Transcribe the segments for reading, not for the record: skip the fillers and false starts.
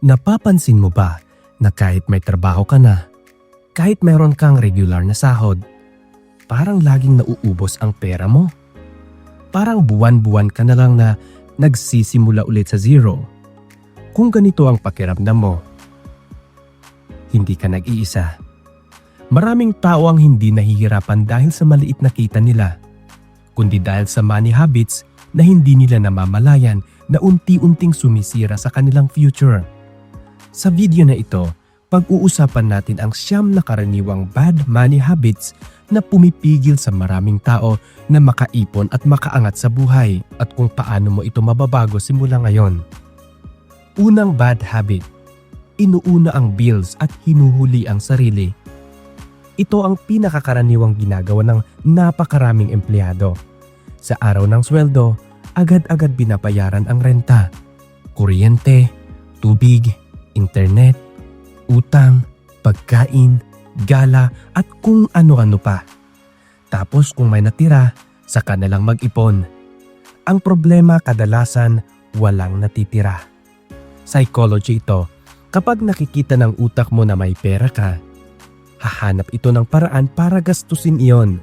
Napapansin mo ba na kahit may trabaho ka na, kahit mayroon kang regular na sahod, parang laging nauubos ang pera mo? Parang buwan-buwan ka na lang na nagsisimula ulit sa zero. Kung ganito ang pakiramdam mo, hindi ka nag-iisa. Maraming tao ang hindi nahihirapan dahil sa maliit na kita nila, kundi dahil sa money habits na hindi nila namamalayan na unti-unting sumisira sa kanilang future. Sa video na ito, pag-uusapan natin ang 9 na karaniwang bad money habits na pumipigil sa maraming tao na makaipon at makaangat sa buhay at kung paano mo ito mababago simula ngayon. Unang bad habit, inuuna ang bills at hinuhuli ang sarili. Ito ang pinakakaraniwang ginagawa ng napakaraming empleyado. Sa araw ng sweldo, agad-agad binabayaran ang renta, kuryente, tubig, internet, utang, pagkain, gala at kung ano-ano pa. Tapos kung may natira, saka na lang mag-ipon. Ang problema kadalasan walang natitira. Psychology ito, kapag nakikita ng utak mo na may pera ka, hahanap ito ng paraan para gastusin iyon.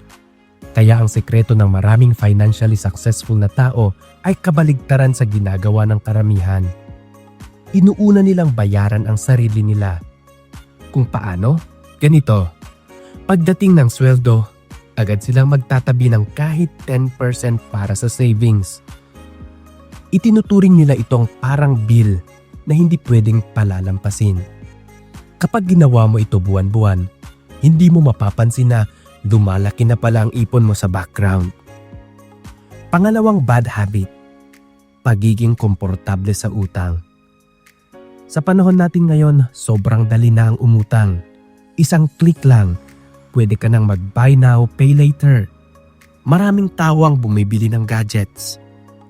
Kaya ang sekreto ng maraming financially successful na tao ay kabaligtaran sa ginagawa ng karamihan. Inuuna nilang bayaran ang sarili nila. Kung paano? Ganito. Pagdating ng sweldo, agad silang magtatabi ng kahit 10% para sa savings. Itinuturing nila itong parang bill na hindi pwedeng palalampasin. Kapag ginawa mo ito buwan-buwan, hindi mo mapapansin na lumalaki na pala ang ipon mo sa background. Pangalawang bad habit, pagiging komportable sa utang. Sa panahon natin ngayon, sobrang dali na ang umutang. Isang click lang, pwede ka nang mag-buy now, pay later. Maraming tao ang bumibili ng gadgets,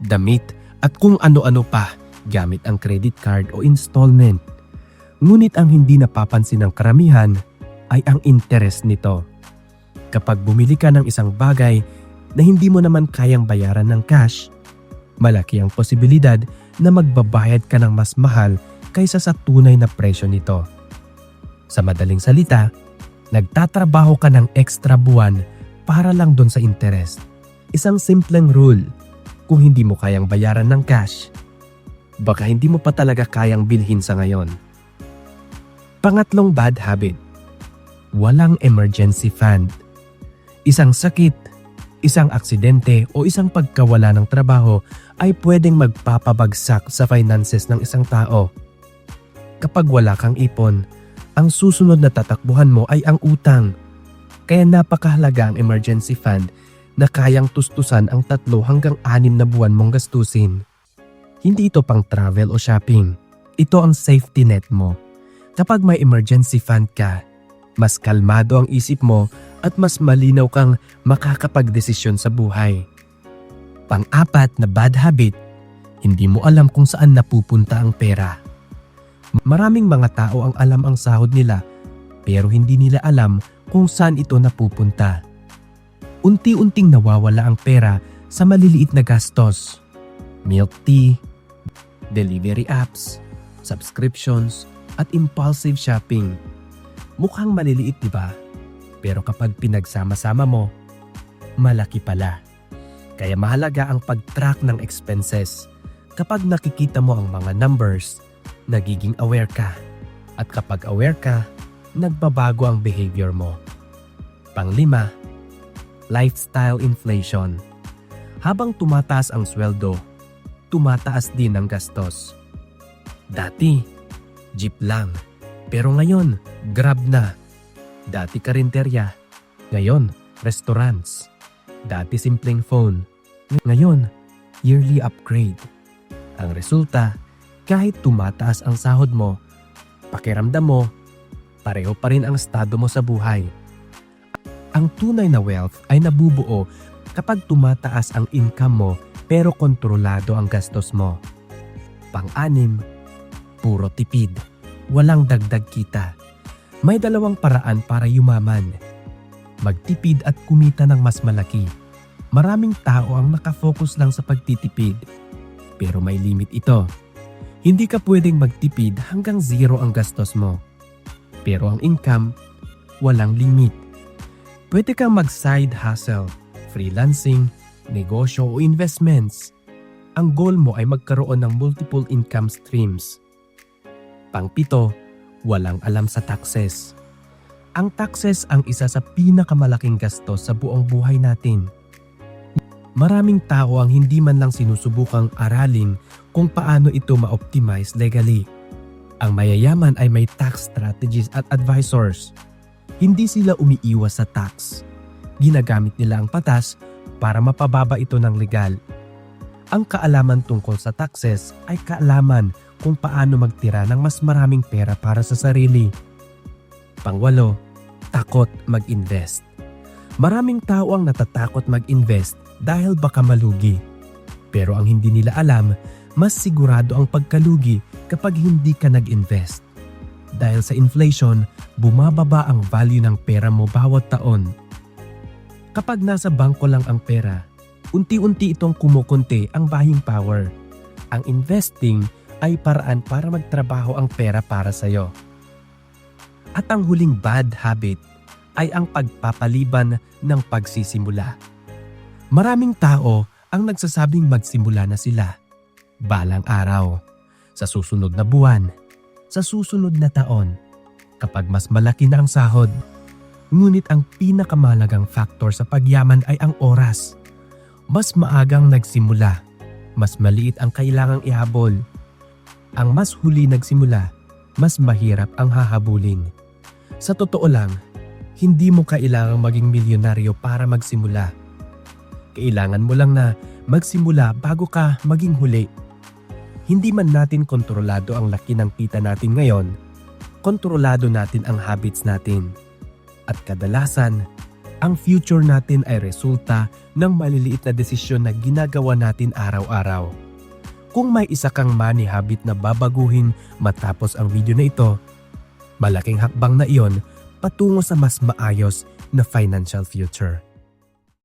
damit at kung ano-ano pa gamit ang credit card o installment. Ngunit ang hindi napapansin ng karamihan ay ang interest nito. Kapag bumili ka ng isang bagay na hindi mo naman kayang bayaran ng cash, malaki ang posibilidad na magbabayad ka ng mas mahal kaysa sa tunay na presyo nito. Sa madaling salita, nagtatrabaho ka ng extra buwan para lang doon sa interest. Isang simpleng rule, kung hindi mo kayang bayaran ng cash, baka hindi mo pa talaga kayang bilhin sa ngayon. Pangatlong bad habit, walang emergency fund. Isang sakit, isang aksidente o isang pagkawala ng trabaho ay pwedeng magpapabagsak sa finances ng isang tao. Kapag wala kang ipon, ang susunod na tatakbuhan mo ay ang utang. Kaya napakahalaga ang emergency fund na kayang tustusan ang 3 hanggang 6 na buwan mong gastusin. Hindi ito pang travel o shopping. Ito ang safety net mo. Kapag may emergency fund ka, mas kalmado ang isip mo at mas malinaw kang makakapagdesisyon sa buhay. Pang-4 na bad habit, hindi mo alam kung saan napupunta ang pera. Maraming mga tao ang alam ang sahod nila pero hindi nila alam kung saan ito napupunta. Unti-unting nawawala ang pera sa maliliit na gastos. Milk tea, delivery apps, subscriptions at impulsive shopping. Mukhang maliliit, di ba? Pero kapag pinagsama-sama mo, malaki pala. Kaya mahalaga ang pag-track ng expenses. Kapag nakikita mo ang mga numbers, nagiging aware ka. At kapag aware ka, nagbabago ang behavior mo. Pang-5, lifestyle inflation. Habang tumataas ang sweldo, tumataas din ang gastos. Dati, jeep lang. Pero ngayon, Grab na. Dati karinterya. Ngayon, restaurants. Dati simpleng phone. Ngayon, yearly upgrade. Ang resulta, kahit tumataas ang sahod mo, pakiramdam mo, pareho pa rin ang estado mo sa buhay. Ang tunay na wealth ay nabubuo kapag tumataas ang income mo pero kontrolado ang gastos mo. Pang-6, puro tipid. Walang dagdag kita. May 2 paraan para yumaman. Magtipid at kumita ng mas malaki. Maraming tao ang nakafocus lang sa pagtitipid. Pero may limit ito. Hindi ka pwedeng magtipid hanggang zero ang gastos mo. Pero ang income, walang limit. Pwede kang mag-side hustle, freelancing, negosyo o investments. Ang goal mo ay magkaroon ng multiple income streams. Pang-pito, walang alam sa taxes. Ang taxes ang isa sa pinakamalaking gastos sa buong buhay natin. Maraming tao ang hindi man lang sinusubukang aralin kung paano ito ma-optimize legally. Ang mayayaman ay may tax strategies at advisors. Hindi sila umiiwas sa tax. Ginagamit nila ang batas para mapababa ito ng legal. Ang kaalaman tungkol sa taxes ay kaalaman kung paano magtira ng mas maraming pera para sa sarili. Pangwalo, takot mag-invest. Maraming tao ang natatakot mag-invest dahil baka malugi. Pero ang hindi nila alam, mas sigurado ang pagkalugi kapag hindi ka nag-invest. Dahil sa inflation, bumababa ang value ng pera mo bawat taon. Kapag nasa bangko lang ang pera, unti-unti itong kumukunti ang buying power. Ang investing ay paraan para magtrabaho ang pera para sa'yo. At ang huling bad habit ay ang pagpapaliban ng pagsisimula. Maraming tao ang nagsasabing magsimula na sila. Balang araw, sa susunod na buwan, sa susunod na taon, kapag mas malaki na ang sahod. Ngunit ang pinakamalagang factor sa pagyaman ay ang oras. Mas maagang nagsimula, mas maliit ang kailangang ihabol. Ang mas huli nagsimula, mas mahirap ang hahabulin. Sa totoo lang, hindi mo kailangang maging milyonaryo para magsimula. Kailangan mo lang na magsimula bago ka maging huli. Hindi man natin kontrolado ang laki ng kita natin ngayon, kontrolado natin ang habits natin. At kadalasan, ang future natin ay resulta ng maliliit na desisyon na ginagawa natin araw-araw. Kung may isa kang money habit na babaguhin matapos ang video na ito, malaking hakbang na iyon patungo sa mas maayos na financial future.